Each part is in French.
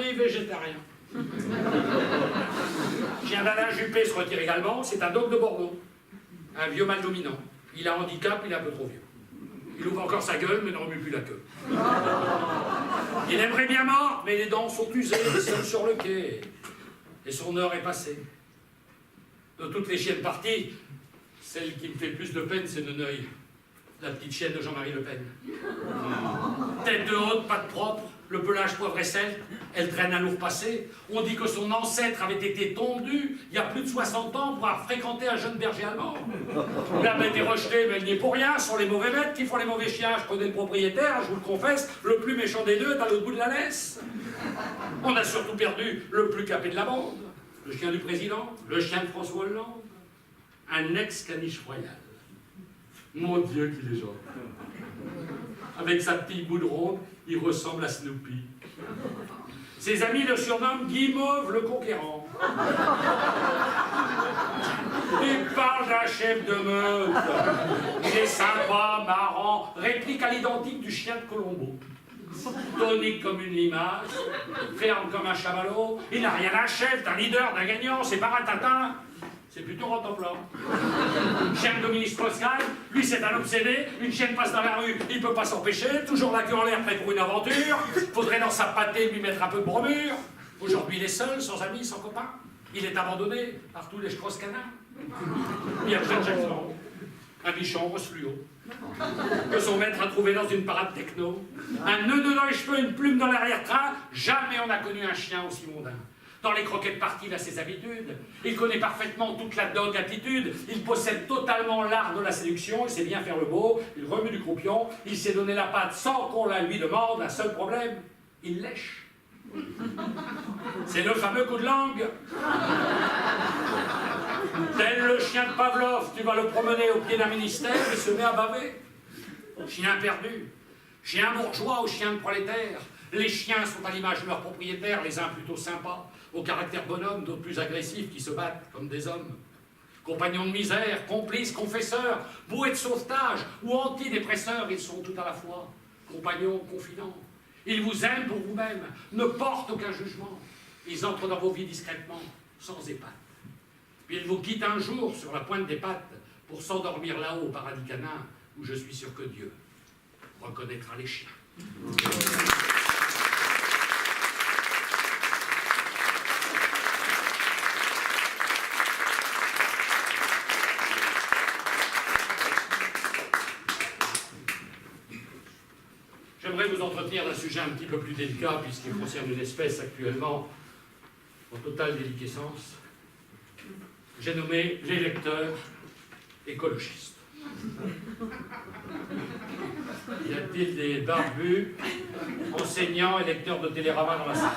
Parti végétarien. Chien d'Alain Juppé se retire également, c'est un dogue de Bordeaux. Un vieux mâle dominant. Il a un handicap, il est un peu trop vieux. Il ouvre encore sa gueule, mais ne remue plus la queue. Il aimerait bien mort, mais les dents sont usées, il est seul sur le quai. Et son heure est passée. De toutes les chiennes parties, celle qui me fait le plus de peine, c'est Neneuil, la petite chienne de Jean-Marie Le Pen. Tête de haute, patte propre, le pelage poivre et sel, elle traîne un lourd passé. On dit que son ancêtre avait été tondu il y a plus de 60 ans pour avoir fréquenté un jeune berger allemand. La bête est rejetée, mais elle n'y est pour rien, ce sont les mauvais maîtres qui font les mauvais chiens. Je connais le propriétaire, je vous le confesse, le plus méchant des deux est à l'autre bout de la laisse. On a surtout perdu le plus capé de la bande, le chien du président, le chien de François Hollande, un ex-caniche royal. Mon Dieu qu'il est gentil. Avec sa petite boule ronde, il ressemble à Snoopy. Ses amis le surnomment Guimauve le Conquérant. Il parle d'un chef de meute. Il est sympa, marrant, réplique à l'identique du chien de Colombo. Tonique comme une limace, ferme comme un chamallow, il n'a rien d'un chef, d'un leader, d'un gagnant, c'est pas un tatin. C'est plutôt rentemplant. Chien de Dominique Strauss-Kahn, lui c'est un obsédé, une chienne passe dans la rue, il peut pas s'empêcher, toujours la queue en l'air prêt pour une aventure, faudrait dans sa pâtée lui mettre un peu de bromure. Aujourd'hui il est seul, sans amis, sans copains, il est abandonné par tous les Strauss-Cahnins. Il y a Jean Jackson, un bichon rose fluo, que son maître a trouvé dans une parade techno, un nœud dans les cheveux, une plume dans l'arrière-train, jamais on n'a connu un chien aussi mondain. Dans les croquettes parties, il a ses habitudes. Il connaît parfaitement toute la dog attitude. Il possède totalement l'art de la séduction. Il sait bien faire le beau. Il remue du croupion. Il sait donner la patte sans qu'on la lui demande. Un seul problème, il lèche. C'est le fameux coup de langue. Tel le chien de Pavlov, tu vas le promener au pied d'un ministère, il se met à baver. Chien perdu. Chien bourgeois ou chien de prolétaire. Les chiens sont à l'image de leurs propriétaires, les uns plutôt sympas, au caractère bonhomme, d'autres plus agressifs, qui se battent comme des hommes. Compagnons de misère, complices, confesseurs, bouées de sauvetage ou antidépresseurs, ils sont tout à la fois. Compagnons, confidents. Ils vous aiment pour vous-même, ne portent aucun jugement. Ils entrent dans vos vies discrètement, sans épatte. Puis ils vous quittent un jour sur la pointe des pattes pour s'endormir là-haut au paradis canin, où je suis sûr que Dieu reconnaîtra les chiens. J'aimerais vous entretenir d'un sujet un petit peu plus délicat, puisqu'il concerne une espèce actuellement en totale déliquescence. J'ai nommé les lecteurs écologistes. Y a-t-il des barbus, enseignants et lecteurs de Télérama dans la salle?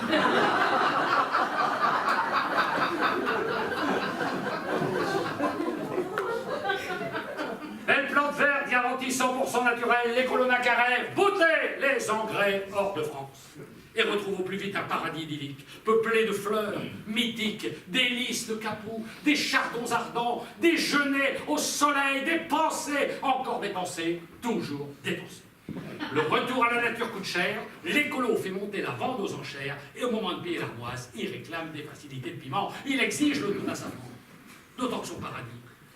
Belle plante verte garantie 100% naturelle, les colonnacs à rêve, boutez les engrais hors de France. Et retrouve au plus vite un paradis idyllique, peuplé de fleurs mythiques, des lys de capoux, des chardons ardents, des genêts au soleil, des pensées, encore des pensées, toujours des pensées. Le retour à la nature coûte cher, l'écolo fait monter la vente aux enchères, et au moment de payer l'armoise, il réclame des facilités de piment, il exige le don à sa vente. D'autant que son paradis,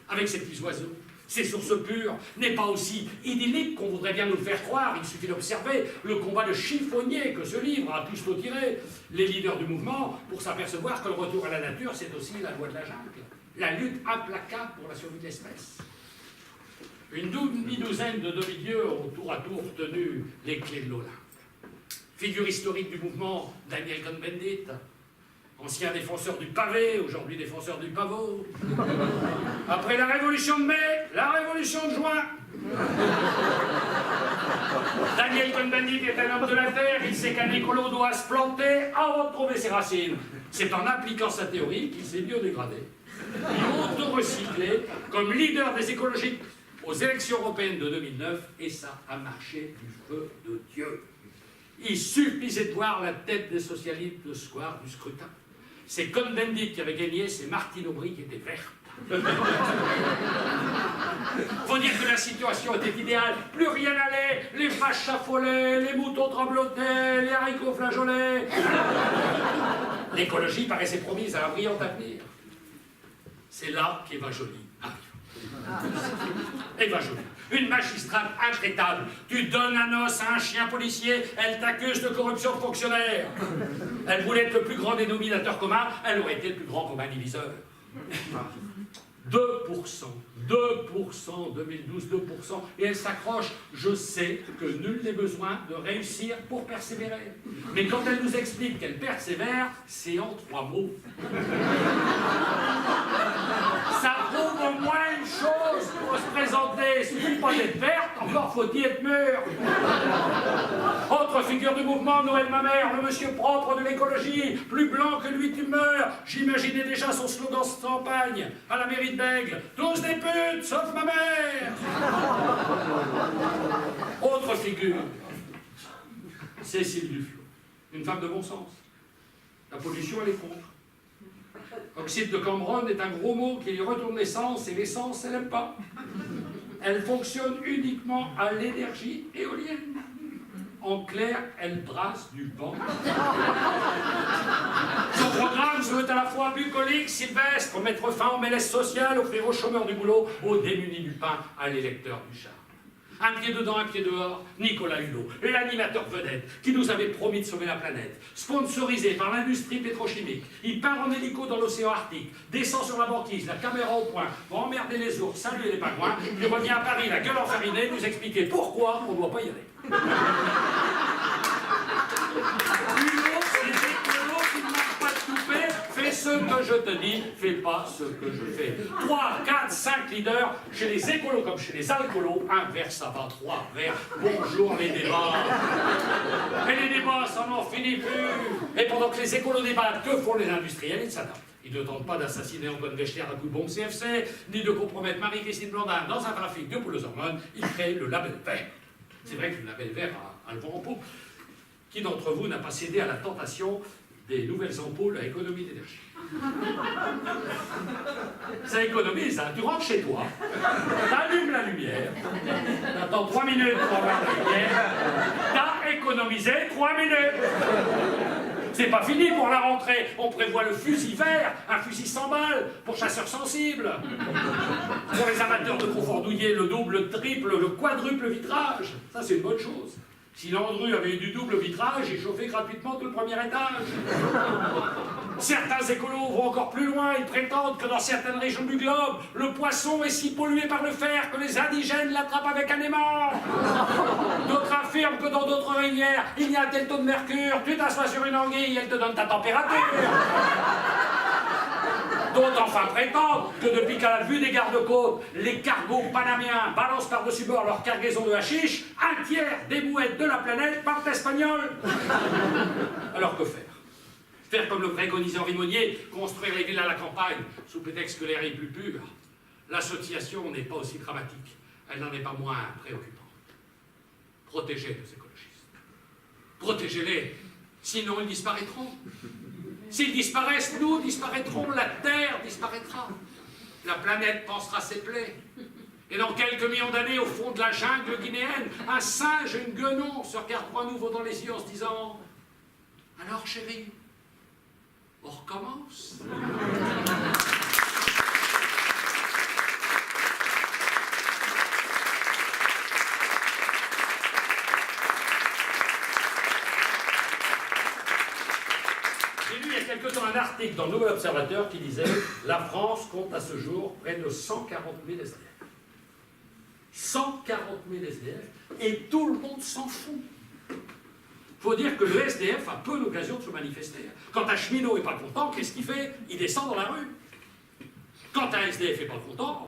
avec ses petits oiseaux, ses sources pures, n'est pas aussi idyllique qu'on voudrait bien nous le faire croire. Il suffit d'observer le combat de chiffonnier que ce livre a tous tiré les leaders du mouvement pour s'apercevoir que le retour à la nature, c'est aussi la loi de la jungle, la lutte implacable pour la survie de l'espèce. Une demi-douzaine de demi-dieux ont tour à tour tenu les clés de l'Olympe. Figure historique du mouvement, Daniel Cohn-Bendit, ancien défenseur du pavé, aujourd'hui défenseur du pavot. Après la révolution de mai, la révolution de juin. Daniel Cohn-Bendit est un homme de la terre, il sait qu'un écolo doit se planter avant de trouver ses racines. C'est en appliquant sa théorie qu'il s'est biodégradé. Il auto-recyclé comme leader des écologistes aux élections européennes de 2009, et ça a marché du feu de Dieu. Il suffisait de voir la tête des socialistes le soir du scrutin. C'est Cohn-Bendit qui avait gagné, c'est Martine Aubry qui était verte. Faut dire que la situation était idéale, plus rien n'allait, les vaches s'affolaient, les moutons tremblotaient, les haricots flageolaient. L'écologie paraissait promise à un brillant avenir. C'est là qu'Eva Joly arrive. Eva Joly, une magistrate intraitable. Tu donnes un os à un chien policier, elle t'accuse de corruption de fonctionnaire. Elle voulait être le plus grand dénominateur commun, elle aurait été le plus grand commun diviseur. 2%, 2%, 2012, 2%, et elle s'accroche. Je sais que nul n'est besoin de réussir pour persévérer. Mais quand elle nous explique qu'elle persévère, c'est en 3 mots. Ça prouve au moins une chose, il faut se présenter, il suffit pas d'être verte, encore faut-il être mûr. Autre figure du mouvement, Noël ma mère, le monsieur propre de l'écologie, plus blanc que lui tu meurs. J'imaginais déjà son slogan de campagne à la mairie de Bègle, tous des putes, sauf ma mère. Autre figure, Cécile Duflot, une femme de bon sens. La pollution, elle est contre. Oxyde de Cambronne est un gros mot qui lui retourne l'essence, et l'essence, elle n'aime pas. Elle fonctionne uniquement à l'énergie éolienne. En clair, elle brasse du vent. Son programme se veut à la fois bucolique, sylvestre, mettre fin aux malaises sociales, offrir aux chômeurs du boulot, aux démunis du pain, à l'électeur du charme. Un pied dedans, un pied dehors, Nicolas Hulot, l'animateur vedette qui nous avait promis de sauver la planète, sponsorisé par l'industrie pétrochimique. Il part en hélico dans l'océan Arctique, descend sur la banquise, la caméra au point, va emmerder les ours, saluer les pingouins, puis revient à Paris, la gueule enfarinée, nous expliquer pourquoi on ne doit pas y aller. Hulot, c'est l'écolo qui ne mange pas de toupet, fais ce que je te dis, fais pas ce que je fais. 3, 4, 5 leaders, chez les écolos comme chez les alcoolos, un verre ça va, 3 verres, bonjour les débats. Et les débats, ça n'en finit plus. Et pendant que les écolos débattent, que font les industriels? Ils s'adaptent. Ils ne tentent pas d'assassiner Antoine Wechter à coup de bombe CFC, ni de compromettre Marie-Christine Blandin dans un trafic de poules aux hormones. Ils créent le label vert. C'est vrai que le label vert a le vent en poupe. Qui d'entre vous n'a pas cédé à la tentation des nouvelles ampoules à économie d'énergie? Ça économise, hein. Tu rentres chez toi, t'allumes la lumière, t'attends 3 minutes pour avoir la lumière, t'as économisé 3 minutes. C'est pas fini pour la rentrée, on prévoit le fusil vert, un fusil 100 balles, pour chasseurs sensibles. Pour les amateurs de confort douillet, le double, le triple, le quadruple vitrage, ça c'est une bonne chose. Si Landru avait eu du double vitrage, il chauffait gratuitement tout le premier étage. Certains écolos vont encore plus loin, ils prétendent que dans certaines régions du globe, le poisson est si pollué par le fer que les indigènes l'attrapent avec un aimant. D'autres affirment que dans d'autres rivières, il y a un tel taux de mercure, tu t'assois sur une anguille, elle te donne ta température. D'autres enfin prétendent que depuis qu'à la vue des gardes-côtes, les cargos panaméens balancent par-dessus bord leur cargaison de hashish, un tiers des mouettes de la planète partent espagnoles. Alors que faire? Faire comme le préconisait Henri Monnier, construire les villes à la campagne, sous prétexte que l'air est plus pur. L'association n'est pas aussi dramatique, elle n'en est pas moins préoccupante. Protégez nos écologistes. Protégez-les, sinon ils disparaîtront. S'ils disparaissent, nous disparaîtrons, la Terre disparaîtra. La planète pansera ses plaies. Et dans quelques millions d'années, au fond de la jungle guinéenne, un singe et une guenon se regarderont à nouveau dans les yeux en se disant « Alors chérie, on recommence ?» Quelque temps un article dans le Nouvel Observateur qui disait « La France compte à ce jour près de 140 000 SDF. » 140 000 SDF, et tout le monde s'en fout. Il faut dire que le SDF a peu d'occasion de se manifester. Quand un cheminot n'est pas content, qu'est-ce qu'il fait? Il descend dans la rue. Quand un SDF n'est pas content,